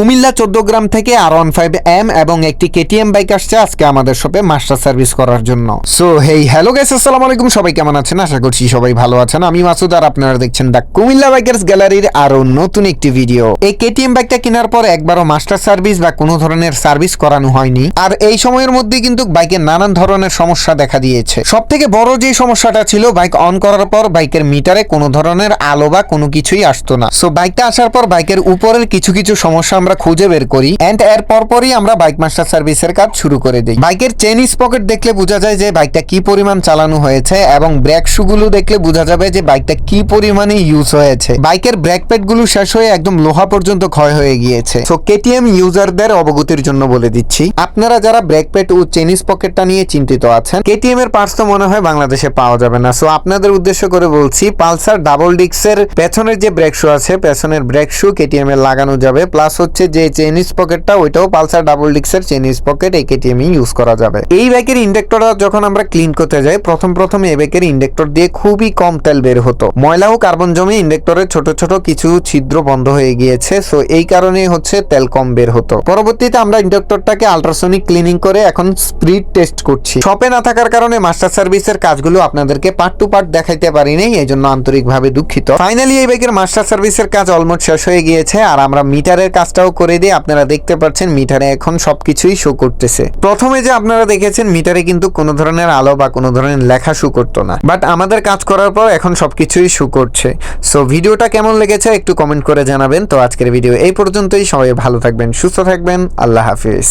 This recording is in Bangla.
কুমিল্লা 14 গ্রাম থেকে R15M এবং একটি KTM বাইক আসছে আজকে আমাদের শপে মাস্টার সার্ভিস করার জন্য। সো হেই হ্যালো গাইস, আসসালামু আলাইকুম। সবাই কেমন আছেন? আশা করছি সবাই ভালো আছেন। আমি মাসুদ আর আপনারা দেখছেন দ্য কুমিল্লা বাইকার্স গ্যালারির আরো নতুন একটি ভিডিও। এই KTM বাইকটা কেনার পর একবারও মাস্টার সার্ভিস বা কোনো ধরনের সার্ভিস করানো হয়নি, আর এই সময়ের মধ্যে কিন্তু বাইকের নানান ধরনের সমস্যা দেখা দিয়েছে। সব থেকে বড় যে সমস্যাটা ছিল, বাইক অন করার পর বাইকের মিটারে কোনো ধরনের আলো বা কোনো কিছুই আসতো না। সো বাইকটা আসার পর বাইকের উপরের কিছু কিছু সমস্যা আমরা খুঁজে বের করি এন্ড এর পরপরই আমরা বাইক মাস্টার সার্ভিসের কাজ শুরু করে দিই। বাইকের চেন স্পকেট দেখলে বোঝা যায় যে বাইকটা কি পরিমাণ চালানো হয়েছে, এবং ব্রেক শুগুলো দেখলে বোঝা যাবে যে বাইকটা কি পরিমাণে ইউজ হয়েছে। বাইকের ব্রেক প্যাড গুলো শেষ হয়ে একদম লোহা পর্যন্ত ক্ষয় হয়ে গিয়েছে। সো KTM ইউজারদের অবগতির জন্য বলে দিচ্ছি, আপনারা যারা ব্রেক প্যাড ও চেন স্পকেটটা নিয়ে চিন্তিত আছেন, KTM এর পার্টস তো মনে হয় বাংলাদেশে পাওয়া যাবে না। সো আপনাদের উদ্দেশ্য করে বলছি, পালসার ডাবল ডিক্সের পেছনের যে ব্রেক শু আছে, পেছনের ব্রেক শু KTM এর লাগানো যাবে। প্লাস হচ্ছে যে চেন স্পকেটটা, ওইটাও পালসার ডাবল ডিক্সের চেন স্পকেট এই KTM ইউজ করা যাবে। এই বাইকের ইন্ডেক্টরটা যখন আমরা ক্লিন করতে যাই, প্রথম এই বাইকের ইন্ডেক্টর দিয়ে খুবই কম তেল বের হতো। ময়লা ও কার্বন জমে ইন্ডেক্টরের ছোট ছোট কিছু ছিদ্র বন্ধ হয়ে গিয়েছে। সো এই কারণে হচ্ছে তেল কম বের হতো। পরবর্তীতে আমরা ইন্ডেক্টরটাকে আল্ট্রাসনিক ক্লিনিং করে এখন স্পিড টেস্ট করছি। শপে না থাকার কারণে মাস্টার সার্ভিসের কাজগুলো আপনাদেরকে পার্ট টু পার্ট দেখাইতে পারিনি, এই জন্য আন্তরিকভাবে দুঃখিত। ফাইনালি এই বাইকের মাস্টার সার্ভিসের কাজ অলমোস্ট শেষ হয়ে গিয়েছে, আর আমরা মিটারের কাজটাও করে দিয়ে আপনারা দেখতে পাচ্ছেন মিটারে এখন সবকিছুই শো করতেছে। প্রথমে যে আপনারা দেখেছেন মিটারে কিন্তু কোনো ধরনের আলো বা কোনো ধরনের লেখা শো করতো না, বাট আমাদের কাজ করার পর এখন সবকিছুই শো করছে। সো ভিডিওটা কেমন লেগেছে একটু কমেন্ট করে জানাবেন। তো আজকের ভিডিও এই পর্যন্তই। সবাই ভালো থাকবেন, সুস্থ থাকবেন, আল্লাহ হাফিজ।